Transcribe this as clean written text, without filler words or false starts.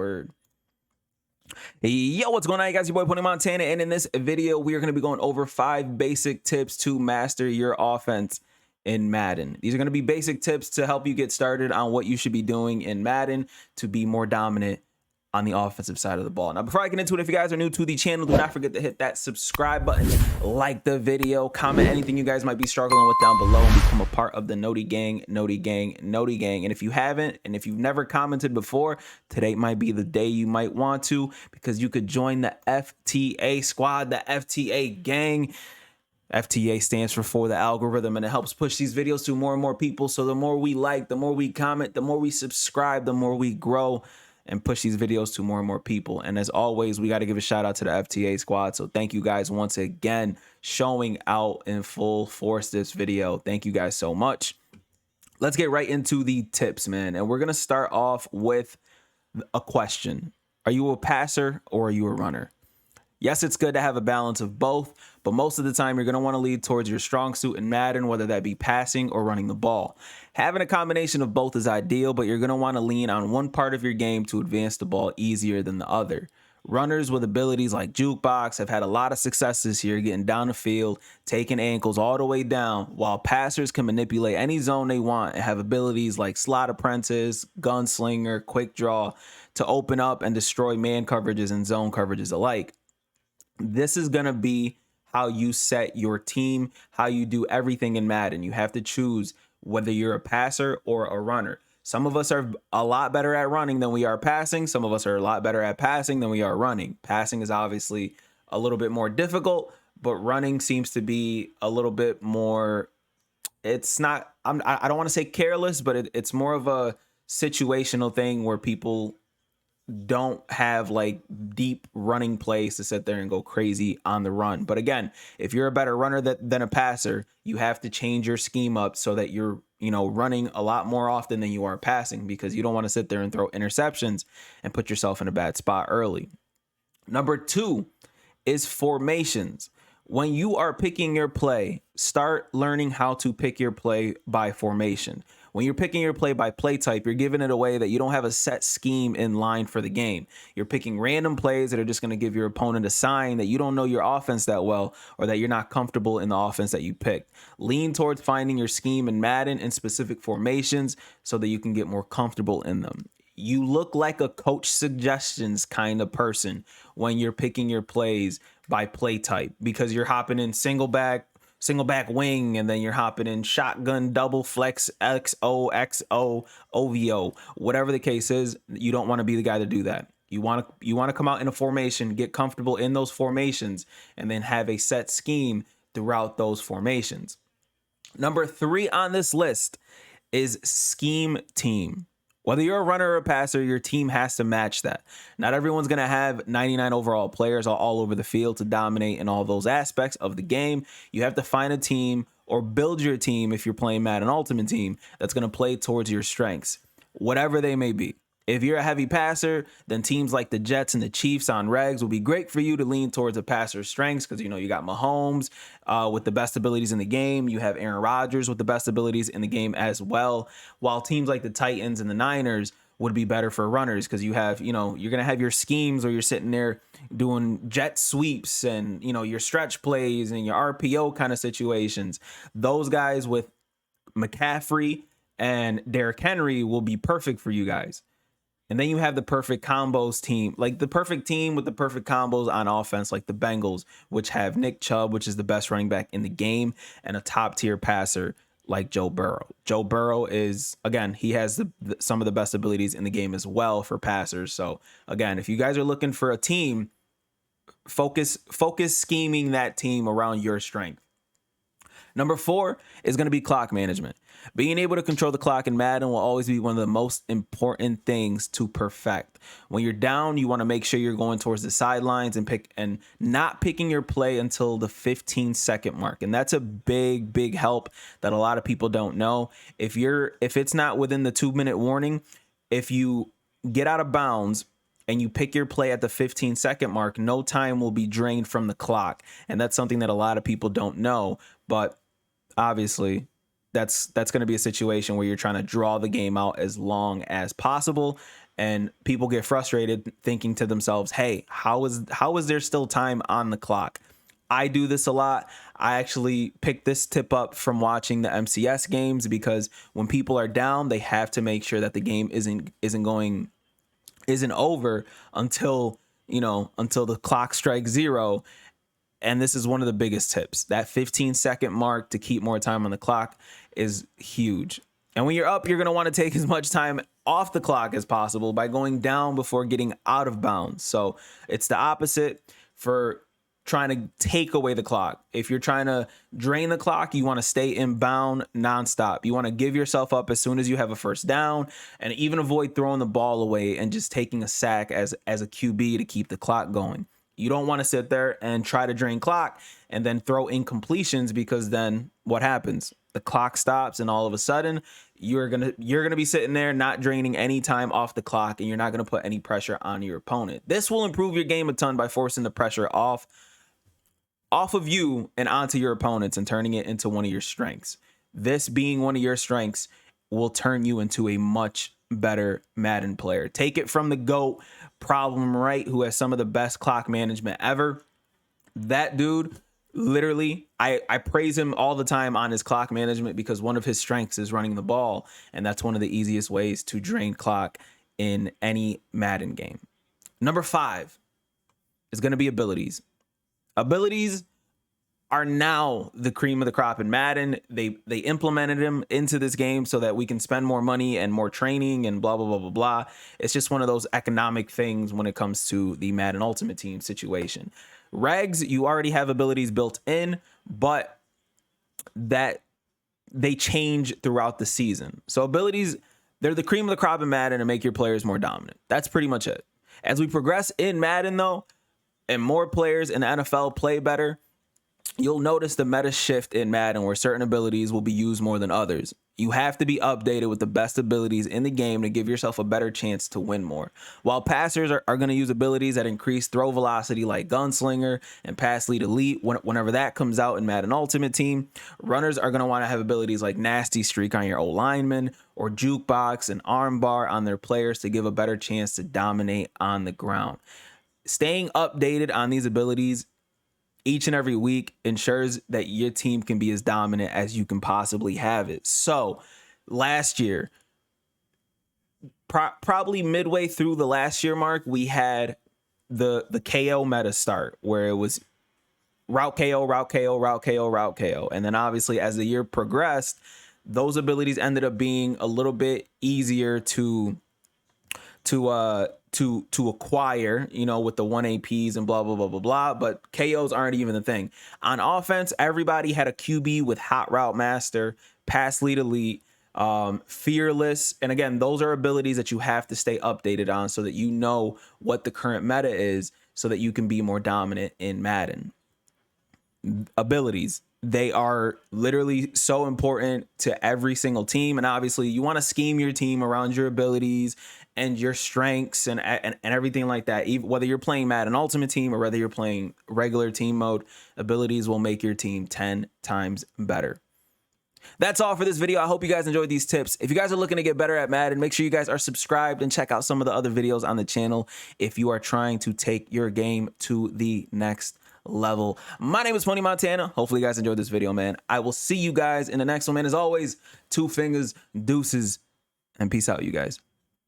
word. Yo, what's going on, guys? Your boy Pony Montana, and in this video, we are going to be going over 5 basic tips to master your offense in Madden. These are going to be basic tips to help you get started on what you should be doing in Madden to be more dominant on the offensive side of the ball. Now, before I get into it, if you guys are new to the channel, do not forget to hit that subscribe button, like the video, comment anything you guys might be struggling with down below, and become a part of the Noti Gang, Noti Gang, Noti Gang. And if you haven't, and if you've never commented before, today might be the day you might want to, because you could join the FTA squad, the FTA gang. FTA stands for the algorithm, and it helps push these videos to more and more people. So the more we like, the more we comment, the more we subscribe, the more we grow and push these videos to more and more people. And as always, we got to give a shout out to the FTA squad. So thank you guys once again, showing out in full force this video. Thank you guys so much. Let's get right into the tips, man. And we're going to start off with a question. Are you a passer or are you a runner? Yes, it's good to have a balance of both, but most of the time you're going to want to lead towards your strong suit in Madden, whether that be passing or running the ball. Having a combination of both is ideal, but you're going to want to lean on one part of your game to advance the ball easier than the other. Runners with abilities like Jukebox have had a lot of success this year getting down the field, taking ankles all the way down, while passers can manipulate any zone they want and have abilities like Slot Apprentice, Gunslinger, Quick Draw to open up and destroy man coverages and zone coverages alike. This is going to be how you set your team, how you do everything in Madden. You have to choose whether you're a passer or a runner. Some of us are a lot better at running than we are passing. Some of us are a lot better at passing than we are running. Passing is obviously a little bit more difficult, but running seems to be a little bit more, it's not, I don't want to say careless, but it's more of a situational thing where people don't have like deep running plays to sit there and go crazy on the run. But again, if you're a better runner than a passer, you have to change your scheme up so that you're, running a lot more often than you are passing, because you don't want to sit there and throw interceptions and put yourself in a bad spot early. Number 2 is formations. When you are picking your play, start learning how to pick your play by formation. When you're picking your play by play type, you're giving it away that you don't have a set scheme in line for the game. You're picking random plays that are just going to give your opponent a sign that you don't know your offense that well, or that you're not comfortable in the offense that you picked. Lean towards finding your scheme in Madden and specific formations so that you can get more comfortable in them. You look like a coach suggestions kind of person when you're picking your plays by play type, because you're hopping in single back wing, and then you're hopping in shotgun, double flex, XO, OVO, whatever the case is. You don't want to be the guy to do that. You want to come out in a formation, get comfortable in those formations, and then have a set scheme throughout those formations. Number 3 on this list is scheme team. Whether you're a runner or a passer, your team has to match that. Not everyone's going to have 99 overall players all over the field to dominate in all those aspects of the game. You have to find a team or build your team, if you're playing Madden Ultimate Team, that's going to play towards your strengths, whatever they may be. If you're a heavy passer, then teams like the Jets and the Chiefs on regs will be great for you to lean towards a passer's strengths, because, you got Mahomes with the best abilities in the game. You have Aaron Rodgers with the best abilities in the game as well. While teams like the Titans and the Niners would be better for runners, because you have, you're going to have your schemes where you're sitting there doing jet sweeps and, your stretch plays and your RPO kind of situations. Those guys with McCaffrey and Derrick Henry will be perfect for you guys. And then you have the perfect combos team, like the perfect team with the perfect combos on offense, like the Bengals, which have Nick Chubb, which is the best running back in the game, and a top tier passer like Joe Burrow. Joe Burrow is, again, he has some of the best abilities in the game as well for passers. So again, if you guys are looking for a team, focus scheming that team around your strength. Number 4 is going to be clock management. Being able to control the clock in Madden will always be one of the most important things to perfect. When you're down, you want to make sure you're going towards the sidelines and not picking your play until the 15-second mark. And that's a big help that a lot of people don't know. If it's not within the 2-minute warning, if you get out of bounds and you pick your play at the 15-second mark, no time will be drained from the clock. And that's something that a lot of people don't know. But obviously, that's going to be a situation where you're trying to draw the game out as long as possible. and people get frustrated thinking to themselves, hey, how is there still time on the clock? I do this a lot. I actually picked this tip up from watching the MCS games, because when people are down, they have to make sure that the game isn't over until, until the clock strikes zero. And this is one of the biggest tips. That 15-second mark to keep more time on the clock is huge. And when you're up, you're going to want to take as much time off the clock as possible by going down before getting out of bounds. So it's the opposite for trying to take away the clock. If you're trying to drain the clock, you want to stay inbound nonstop. You want to give yourself up as soon as you have a first down, and even avoid throwing the ball away and just taking a sack as a QB to keep the clock going. You don't want to sit there and try to drain clock and then throw incompletions, because then what happens? The clock stops, and all of a sudden you're gonna be sitting there not draining any time off the clock, and you're not gonna put any pressure on your opponent. This will improve your game a ton by forcing the pressure off of you and onto your opponents and turning it into one of your strengths. This being one of your strengths will turn you into a much better Madden player. Take it from the GOAT, Problem Right, who has some of the best clock management ever. That dude, literally, I praise him all the time on his clock management, because one of his strengths is running the ball, and that's one of the easiest ways to drain clock in any Madden game. Number 5 is going to be abilities. Abilities are now the cream of the crop in Madden. They implemented them into this game so that we can spend more money and more training and blah, blah, blah, blah, blah. It's just one of those economic things when it comes to the Madden Ultimate Team situation. Regs, you already have abilities built in, but that they change throughout the season. So abilities, they're the cream of the crop in Madden to make your players more dominant. That's pretty much it. As we progress in Madden, though, and more players in the NFL play better, you'll notice the meta shift in Madden, where certain abilities will be used more than others. You have to be updated with the best abilities in the game to give yourself a better chance to win more. While passers are going to use abilities that increase throw velocity, like Gunslinger and Pass Lead Elite, whenever that comes out in Madden Ultimate Team, runners are going to want to have abilities like Nasty Streak on your O-lineman, or Jukebox and Armbar on their players to give a better chance to dominate on the ground. Staying updated on these abilities each and every week ensures that your team can be as dominant as you can possibly have it. So last year, probably midway through the last year mark, we had the KO meta start, where it was route KO, route KO, route KO, route KO. And then obviously as the year progressed, those abilities ended up being a little bit easier to acquire, with the 1 APs and blah, blah, blah, blah, blah. But KOs aren't even the thing. On offense, everybody had a QB with Hot Route Master, Pass Lead Elite, Fearless. And again, those are abilities that you have to stay updated on so that you know what the current meta is, so that you can be more dominant in Madden. Abilities, they are literally so important to every single team. And obviously you want to scheme your team around your abilities and your strengths and everything like that. Even whether you're playing Madden Ultimate Team or whether you're playing regular team mode, abilities will make your team 10 times better. That's all for this video. I hope you guys enjoyed these tips. If you guys are looking to get better at Madden, make sure you guys are subscribed and check out some of the other videos on the channel if you are trying to take your game to the next level. My name is Pony Montana. Hopefully you guys enjoyed this video, man. I will see you guys in the next one, man. As always, 2 fingers, deuces, and peace out, you guys.